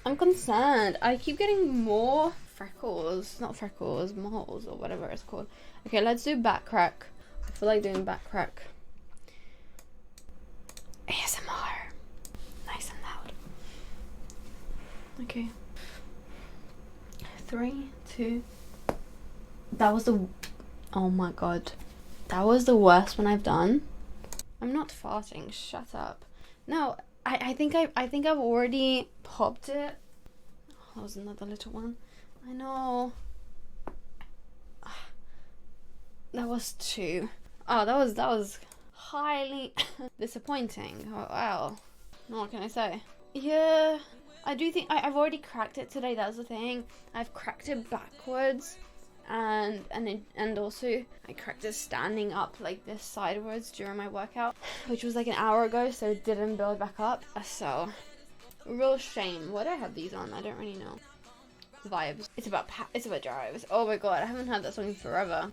I'm concerned. I keep getting more freckles. Not freckles, moles or whatever it's called. Okay, let's do back crack. I feel like doing back crack. ASMR. Nice and loud. Okay. 3, 2. That was the... Oh my god. That was the worst one I've done. I'm not farting. Shut up. No, I think I've already popped it. Oh, that was another little one. I know. That was 2. Oh, that was highly disappointing. Oh, wow. What can I say? Yeah, I do think I've already cracked it today. That's the thing. I've cracked it backwards, and also I cracked it standing up like this sideways during my workout, which was like an hour ago, so it didn't build back up. So, real shame. Why do I have these on? I don't really know. Vibes. It's about drives. Oh my god, I haven't had that song in forever.